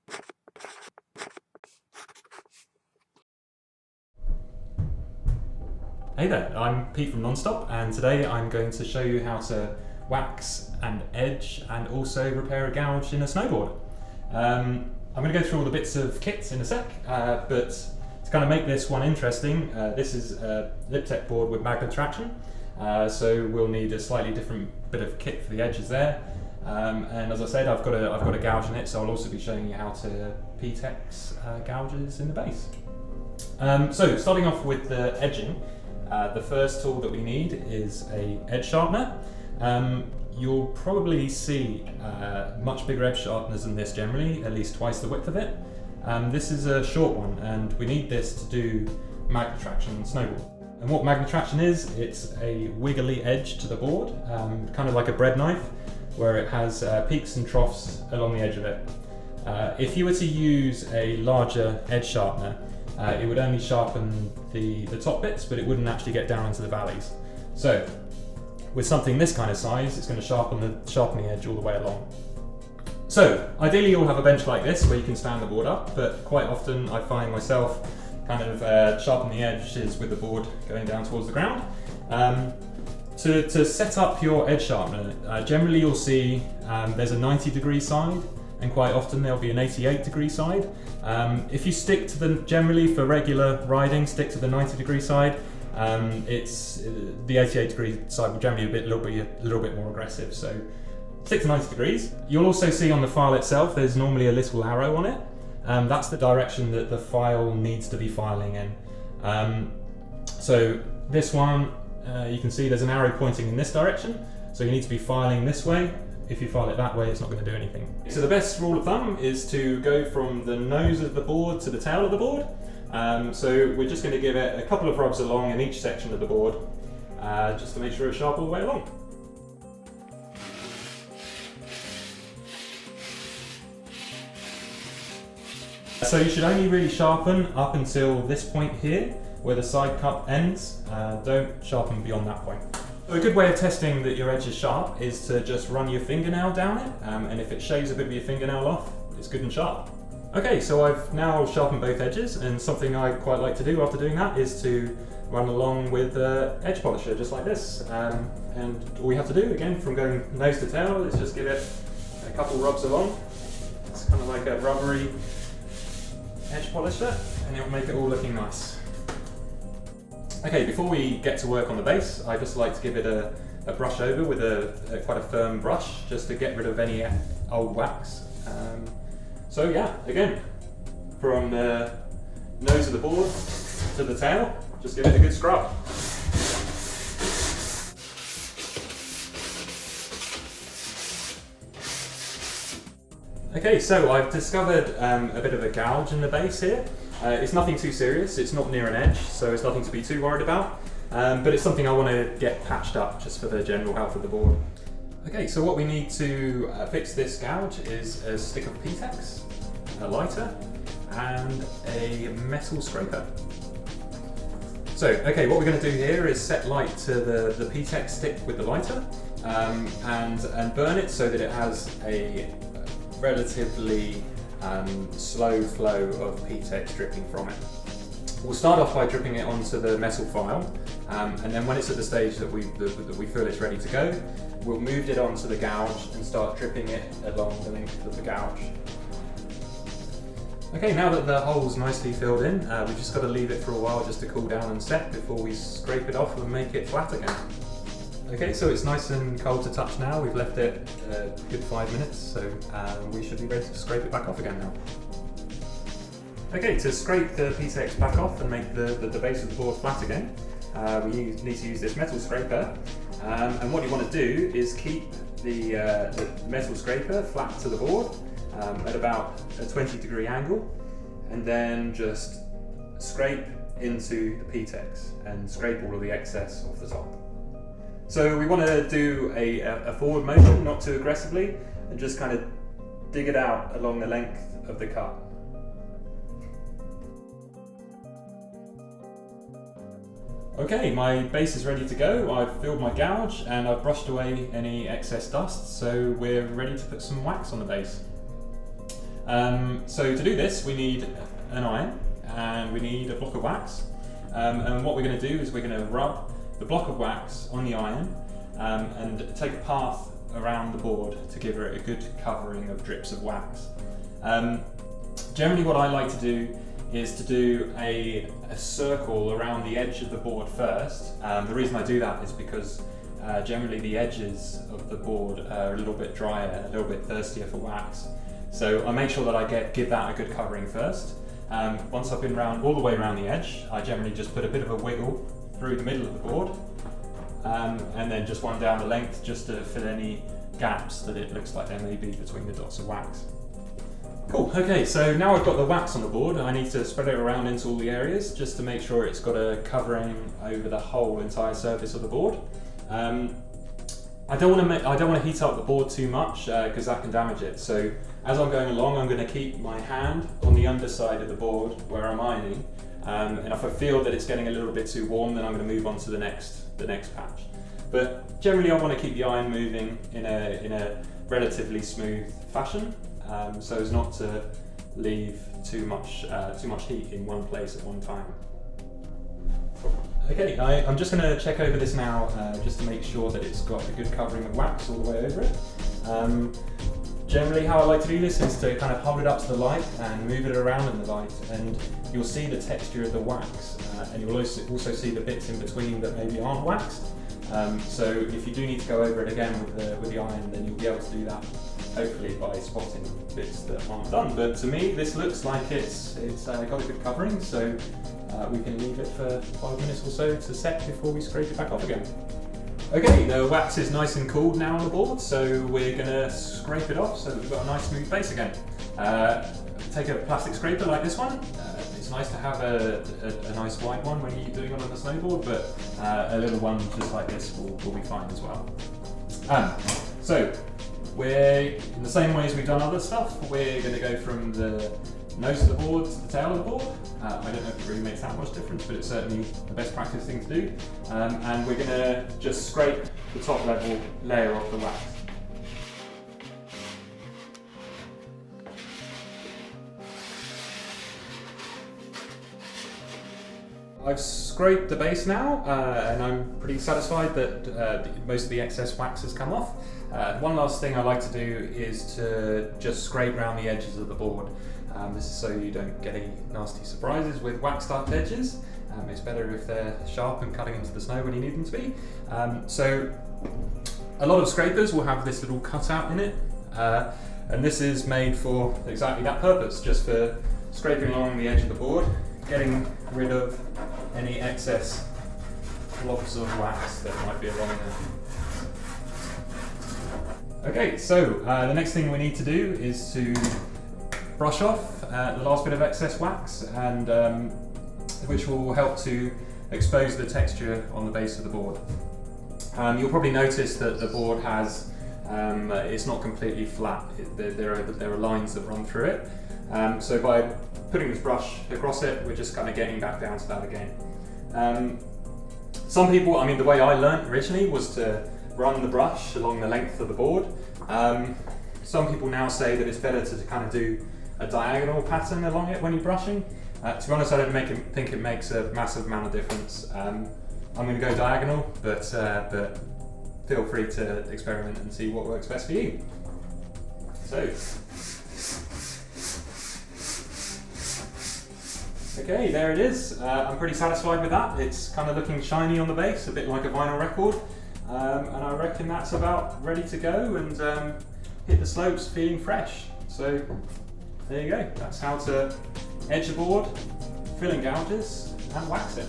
Hey there, I'm Pete from Nonstop, and today I'm going to show you how to wax and edge and also repair a gouge in a snowboard. I'm going to go through all the bits of kit in a sec, but to kind of make this one interesting, this is a Liptech board with magnet traction, so we'll need a slightly different bit of kit for the edges there. And as I said, I've got a gouge in it, so I'll also be showing you how to Tex gouges in the base. So starting off with the edging, the first tool that we need is a edge sharpener. You'll probably see much bigger edge sharpeners than this generally, at least twice the width of it. This is a short one, and we need this to do magnet traction on snowboard. And what magnet traction is, it's a wiggly edge to the board, kind of like a bread knife, where it has peaks and troughs along the edge of it. If you were to use a larger edge sharpener, it would only sharpen the top bits, but it wouldn't actually get down into the valleys. So with something this kind of size, it's going to sharpen the edge all the way along. So ideally you'll have a bench like this where you can stand the board up, but quite often I find myself kind of sharpen the edges with the board going down towards the ground. To set up your edge sharpener, generally you'll see there's a 90-degree side, and quite often there'll be an 88-degree side. If you stick to generally for regular riding, stick to the 90-degree side. It's the 88-degree side will generally be a little bit more aggressive. So stick to 90 degrees. You'll also see on the file itself, there's normally a little arrow on it. That's the direction that the file needs to be filing in. So this one, you can see there's an arrow pointing in this direction. So you need to be filing this way. If you file it that way, it's not going to do anything. So the best rule of thumb is to go from the nose of the board to the tail of the board. So we're just going to give it a couple of rubs along in each section of the board, just to make sure it's sharp all the way along. So you should only really sharpen up until this point here, where the side cup ends. Don't sharpen beyond that point. A good way of testing that your edge is sharp is to just run your fingernail down it, and if it shaves a bit of your fingernail off, it's good and sharp. Okay, so I've now sharpened both edges, and something I quite like to do after doing that is to run along with the edge polisher, just like this. And all we have to do, again, from going nose to tail, is just give it a couple rubs along. It's kind of like a rubbery edge polisher, and it'll make it all looking nice. Okay, before we get to work on the base, I just like to give it a brush over with quite a firm brush, just to get rid of any old wax. So yeah, again, from the nose of the board to the tail, just give it a good scrub. Okay, so I've discovered a bit of a gouge in the base here. It's nothing too serious, it's not near an edge, so it's nothing to be too worried about. But it's something I want to get patched up just for the general health of the board. Okay, so what we need to fix this gouge is a stick of Tex, a lighter, and a metal scraper. So, okay, what we're going to do here is set light to the Tex stick with the lighter, and burn it so that it has a relatively slow flow of Tex dripping from it. We'll start off by dripping it onto the metal file, and then when it's at the stage that we feel it's ready to go, we'll move it onto the gouge and start dripping it along the length of the gouge. Okay, now that the hole's nicely filled in, we've just got to leave it for a while just to cool down and set before we scrape it off and make it flat again. Okay, so it's nice and cold to touch now. We've left it a good 5 minutes, so we should be ready to scrape it back off again now. Okay, to scrape the Tex back off and make the base of the board flat again, we need to use this metal scraper. And what you want to do is keep the metal scraper flat to the board at about a 20-degree angle, and then just scrape into the Tex and scrape all of the excess off the top. So we want to do a forward motion, not too aggressively, and just kind of dig it out along the length of the cut. Okay, my base is ready to go. I've filled my gouge and I've brushed away any excess dust, so we're ready to put some wax on the base. So to do this, we need an iron and we need a block of wax. And what we're going to do is we're going to rub the block of wax on the iron and take a path around the board to give it a good covering of drips of wax. Generally what I like to do is to do a circle around the edge of the board first. The reason I do that is because generally the edges of the board are a little bit drier, a little bit thirstier for wax. So I make sure that I give that a good covering first. Once I've been all the way around the edge, I generally just put a bit of a wiggle through the middle of the board, and then just one down the length just to fill any gaps that it looks like there may be between the dots of wax. Cool, okay, so now I've got the wax on the board, I need to spread it around into all the areas just to make sure it's got a covering over the whole entire surface of the board. I don't want to heat up the board too much because that can damage it. So as I'm going along, I'm going to keep my hand on the underside of the board where I'm ironing, and if I feel that it's getting a little bit too warm, then I'm going to move on to the next patch. But generally, I want to keep the iron moving in a relatively smooth fashion, so as not to leave too much heat in one place at one time. Okay, I'm just going to check over this now just to make sure that it's got a good covering of wax all the way over it. Generally how I like to do this is to kind of hold it up to the light and move it around in the light, and you'll see the texture of the wax, and you'll also see the bits in between that maybe aren't waxed. So if you do need to go over it again with the iron, then you'll be able to do that hopefully by spotting bits that aren't done. But to me this looks like it's got a good covering, so we can leave it for 5 minutes or so to set before we scrape it back off again. Okay, the wax is nice and cooled now on the board, so we're going to scrape it off so that we've got a nice smooth base again. Take a plastic scraper like this one. It's nice to have a nice wide one when you're doing it on the snowboard, but a little one just like this will be fine as well. So we're, in the same way as we've done other stuff, we're going to go from the nose of the board to the tail of the board. I don't know if it really makes that much difference, but it's certainly the best practice thing to do. And we're going to just scrape the top level layer off the wax. I've scraped the base now, and I'm pretty satisfied that most of the excess wax has come off. One last thing I like to do is to just scrape around the edges of the board. This is so you don't get any nasty surprises with wax-starved edges. It's better if they're sharp and cutting into the snow when you need them to be. So a lot of scrapers will have this little cutout in it, and this is made for exactly that purpose, just for scraping along the edge of the board, getting rid of any excess blobs of wax that might be along there. Okay, so the next thing we need to do is to brush off the last bit of excess wax, and which will help to expose the texture on the base of the board. You'll probably notice that the board has, it's not completely flat, there are lines that run through it. So by putting this brush across it, we're just kind of getting back down to that again. Some people, I mean, the way I learnt originally was to run the brush along the length of the board. Some people now say that it's better to kind of do a diagonal pattern along it when you're brushing. To be honest, I don't think it makes a massive amount of difference. I'm going to go diagonal, but feel free to experiment and see what works best for you. So, okay, there it is. I'm pretty satisfied with that. It's kind of looking shiny on the base, a bit like a vinyl record, and I reckon that's about ready to go and hit the slopes feeling fresh. So there you go. That's how to edge a board, fill in gouges, and wax it.